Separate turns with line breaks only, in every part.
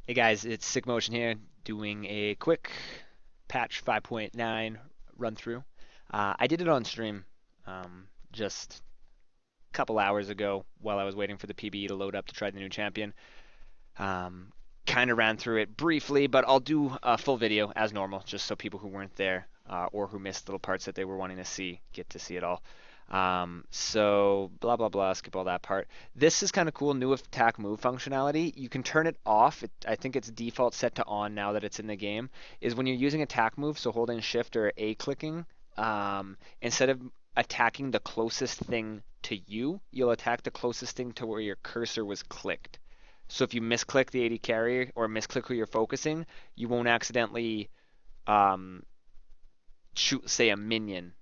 Hey guys, it's SickMotion here doing a quick patch 5.9 run through. I did it on stream just a couple hours ago while I was waiting for the PBE to load up to try the new champion. Um, kind of ran through it briefly, but I'll do a full video as normal just so people who weren't there or who missed little parts that they were wanting to see get to see it all. So blah blah blah, skip all that part. This is kind of cool, new attack move functionality. You can turn it off. I think it's default set to on now that it's in the game. Is when you're using attack move, so holding shift or A clicking, instead of attacking the closest thing to you, you'll attack the closest thing to where your cursor was clicked. So if you misclick the AD carry or misclick who you're focusing, you won't accidentally um, shoot, say, a minion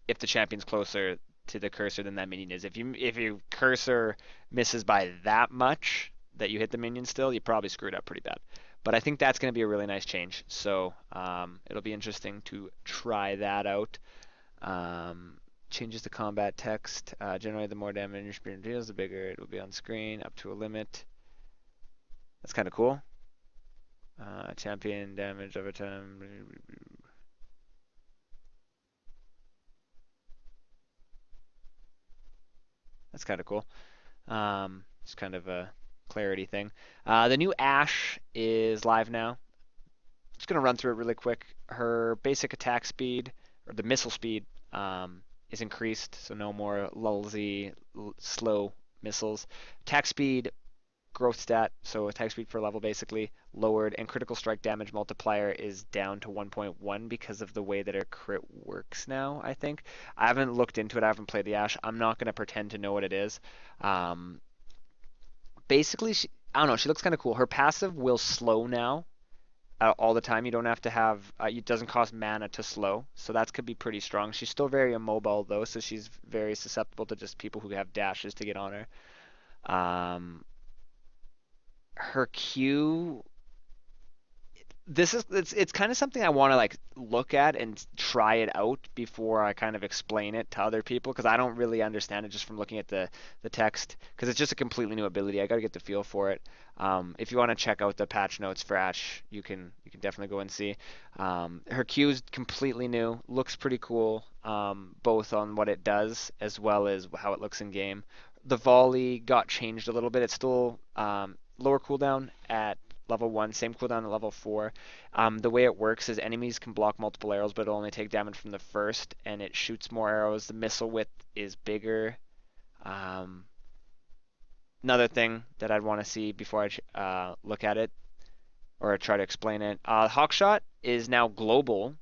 if the champion's closer to the cursor than that minion is. If your cursor misses by that much that you hit the minion still, you probably screwed up pretty bad. But I think that's going to be a really nice change. So it'll be interesting to try that out. Changes the combat text. Generally, the more damage your spear deals, the bigger it will be on screen, up to a limit. That's kind of cool. Champion damage over time. That's kind of cool. It's kind of a clarity thing. The new Ashe is live now. Just gonna run through it really quick. Her basic attack speed, or the missile speed, is increased, so no more lulzy, slow missiles. Attack speed growth stat, so attack speed per level basically, lowered, and critical strike damage multiplier is down to 1.1 because of the way that her crit works now, I think. I haven't looked into it, I haven't played the Ashe. I'm not going to pretend to know what it is. Um, Basically, I don't know, she looks kind of cool. Her passive will slow now all the time. You don't have to have, it doesn't cost mana to slow, so that could be pretty strong. She's still very immobile though, so she's very susceptible to just people who have dashes to get on her. Her Q, it's kind of something I want to like look at and try it out before I kind of explain it to other people because I don't really understand it just from looking at the text because it's just a completely new ability. I got to get the feel for it. If you want to check out the patch notes for Ashe, you can definitely go and see. Her Q is completely new, looks pretty cool, both on what it does as well as how it looks in game. The volley got changed a little bit. It's still lower cooldown at level 1, same cooldown at level 4. The way it works is enemies can block multiple arrows, but it'll only take damage from the first, and it shoots more arrows. The missile width is bigger. Um, Another thing that I'd want to see before I look at it or try to explain it. Hawkshot is now global,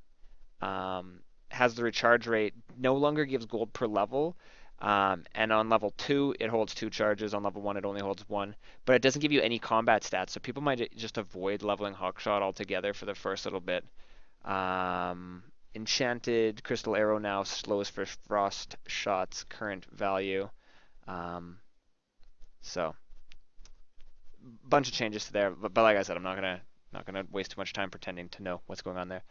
has the recharge rate, no longer gives gold per level, and on level 2, it holds 2 charges. On level 1, it only holds 1. But it doesn't give you any combat stats, so people might just avoid leveling Hawkshot altogether for the first little bit. Enchanted Crystal Arrow now slows for frost shots, current value. So, bunch of changes to there. But like I said, I'm not gonna waste too much time pretending to know what's going on there.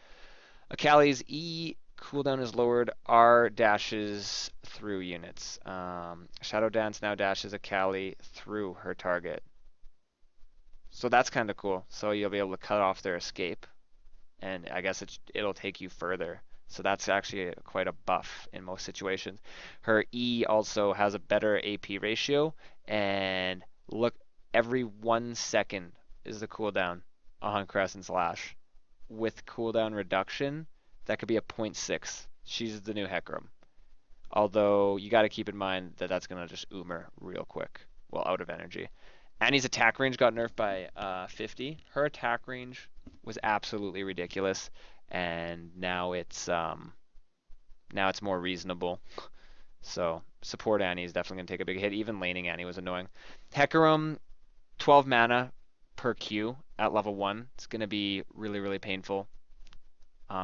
Akali's E cooldown is lowered. R dashes through units. Shadow Dance now dashes Akali through her target. So that's kind of cool. So you'll be able to cut off their escape, and I guess it'll take you further. So that's actually quite a buff in most situations. Her E also has a better AP ratio, and look, every 1 second is the cooldown on Crescent Slash. With cooldown reduction, that could be a point 0.6. She's the new Hecarim. Although you got to keep in mind that that's going to just oomer real quick. Well, out of energy. Annie's attack range got nerfed by 50. Her attack range was absolutely ridiculous, and now it's more reasonable. So support Annie is definitely going to take a big hit. Even laning Annie was annoying. Hecarim, 12 mana per Q at level 1. It's going to be really, really painful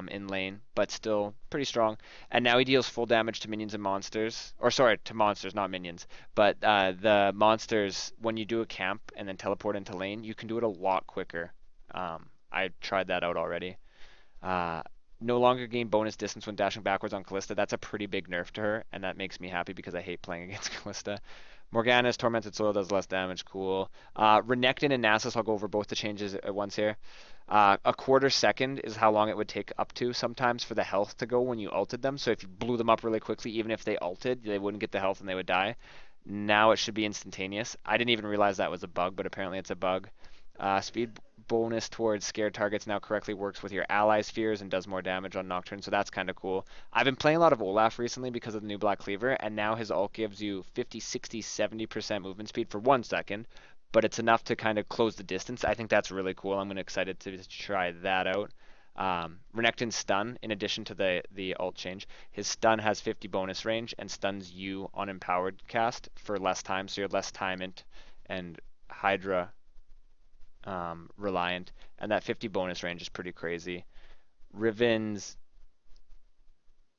in lane, but still pretty strong. And now he deals full damage to minions and monsters. Or sorry, to monsters, not minions. But the monsters, when you do a camp and then teleport into lane, you can do it a lot quicker. I tried that out already. No longer gain bonus distance when dashing backwards on Callista. That's a pretty big nerf to her, and that makes me happy because I hate playing against Callista. Morgana's Tormented Soil does less damage. Cool. Renekton and Nasus, I'll go over both the changes at once here. A quarter second is how long it would take up to sometimes for the health to go when you ulted them. So if you blew them up really quickly, even if they ulted, they wouldn't get the health and they would die. Now it should be instantaneous. I didn't even realize that was a bug, but apparently it's a bug. Speed bonus towards scared targets now correctly works with your ally spheres and does more damage on Nocturne, so that's kind of cool. I've been playing a lot of Olaf recently because of the new Black Cleaver, and now his ult gives you 50, 60, 70% movement speed for 1 second, but it's enough to kind of close the distance. I think that's really cool. I'm excited to try that out. Renekton's stun, in addition to the ult change, his stun has 50 bonus range and stuns you on empowered cast for less time, so you're less time and Hydra reliant, and that 50 bonus range is pretty crazy. Riven's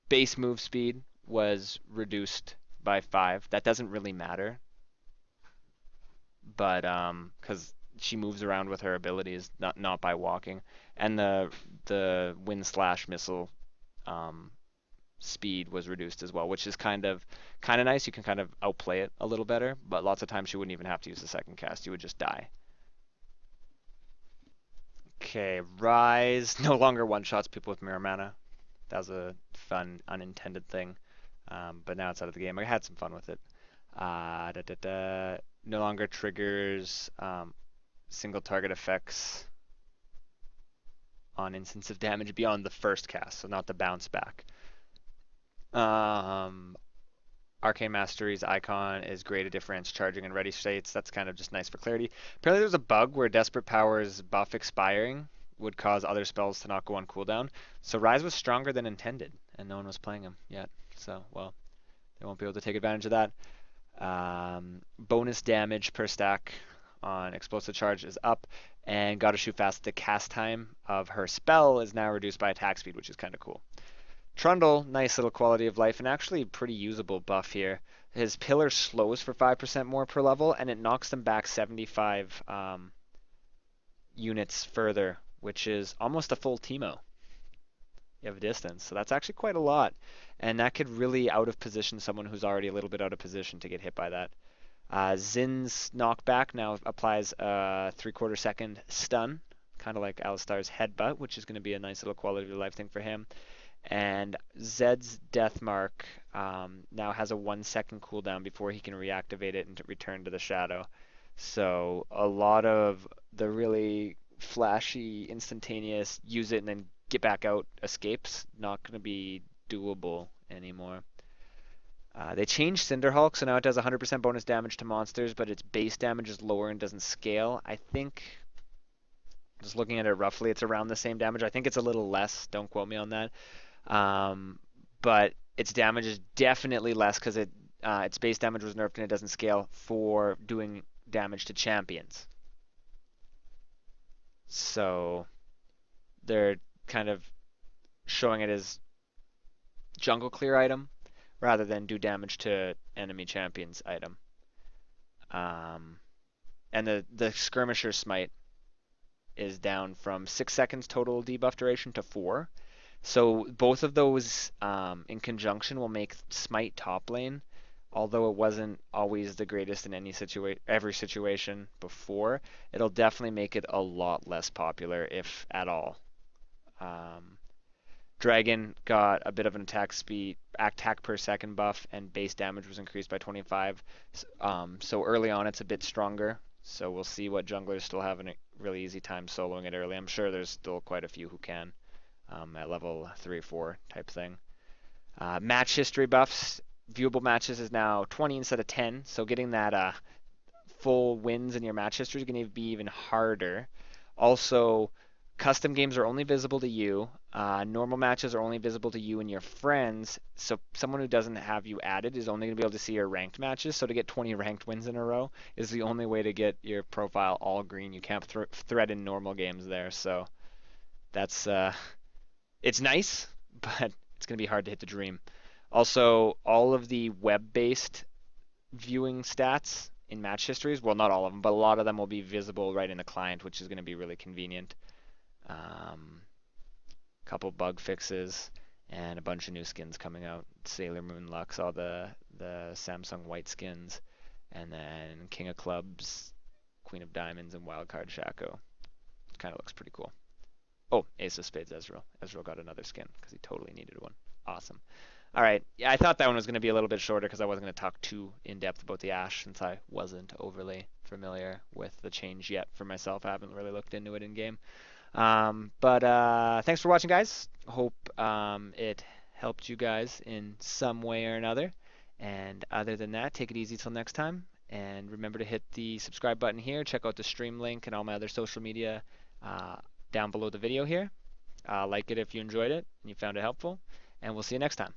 base move speed was reduced by 5. That doesn't really matter, but because she moves around with her abilities, not by walking, and the wind slash missile speed was reduced as well, which is kind of nice. You can kind of outplay it a little better, but lots of times you wouldn't even have to use the second cast. You would just die. Okay, Rise no longer one-shots people with Mirror Mana. That was a fun, unintended thing, but now it's out of the game. I had some fun with it. No longer triggers single target effects on instance of damage beyond the first cast, so not the bounce back. Arcane Mastery's icon is great at difference charging and ready states. That's kind of just nice for clarity. Apparently there's a bug where Desperate Power's buff expiring would cause other spells to not go on cooldown. So Rise was stronger than intended, and no one was playing him yet. So, well, they won't be able to take advantage of that. Bonus damage per stack on Explosive Charge is up, and Gotta Shoot Fast, the cast time of her spell is now reduced by attack speed, which is kind of cool. Trundle, nice little quality of life, and actually pretty usable buff here. His pillar slows for 5% more per level, and it knocks them back 75 units further, which is almost a full Teemo. You have a distance, so that's actually quite a lot. And that could really out of position someone who's already a little bit out of position to get hit by that. Zin's knockback now applies a 3/4 second stun, kind of like Alistar's headbutt, which is going to be a nice little quality of life thing for him. And Zed's Death Mark now has a 1 second cooldown before he can reactivate it and return to the shadow. So a lot of the really flashy, instantaneous, use it and then get back out escapes, not going to be doable anymore. They changed Cinderhulk, so now it does 100% bonus damage to monsters, but its base damage is lower and doesn't scale. I think, just looking at it roughly, it's around the same damage. I think it's a little less. Don't quote me on that. But its damage is definitely less because its base damage was nerfed and it doesn't scale for doing damage to champions. So they're kind of showing it as jungle clear item rather than do damage to enemy champions item. And the skirmisher smite is down from 6 seconds total debuff duration to 4. So both of those in conjunction will make smite top lane, although it wasn't always the greatest in every situation before, it'll definitely make it a lot less popular, if at all. Dragon got a bit of an attack per second buff, and base damage was increased by 25. So early on it's a bit stronger. So we'll see what junglers still have a really easy time soloing it early. I'm sure there's still quite a few who can at level 3 or 4 type thing. Match history buffs. Viewable matches is now 20 instead of 10. So getting that full wins in your match history is going to be even harder. Also, custom games are only visible to you. Normal matches are only visible to you and your friends. So someone who doesn't have you added is only going to be able to see your ranked matches. So to get 20 ranked wins in a row is the only way to get your profile all green. You can't thread in normal games there. So that's it's nice, but it's going to be hard to hit the dream. Also, all of the web-based viewing stats in match histories, well, not all of them, but a lot of them will be visible right in the client, which is going to be really convenient. Couple bug fixes and a bunch of new skins coming out. Sailor Moon Lux, all the Samsung white skins, And then King of Clubs, Queen of Diamonds, and Wildcard Shaco. Kind of looks pretty cool. Oh, Ace of Spades Ezreal. Ezreal got another skin because he totally needed one. Awesome. All right. Yeah, I thought that one was going to be a little bit shorter because I wasn't going to talk too in depth about the Ashe since I wasn't overly familiar with the change yet for myself. I haven't really looked into it in game. But thanks for watching, guys. Hope it helped you guys in some way or another. And other than that, take it easy till next time. And remember to hit the subscribe button here. Check out the stream link and all my other social media down below the video here. Like it if you enjoyed it and you found it helpful. And we'll see you next time.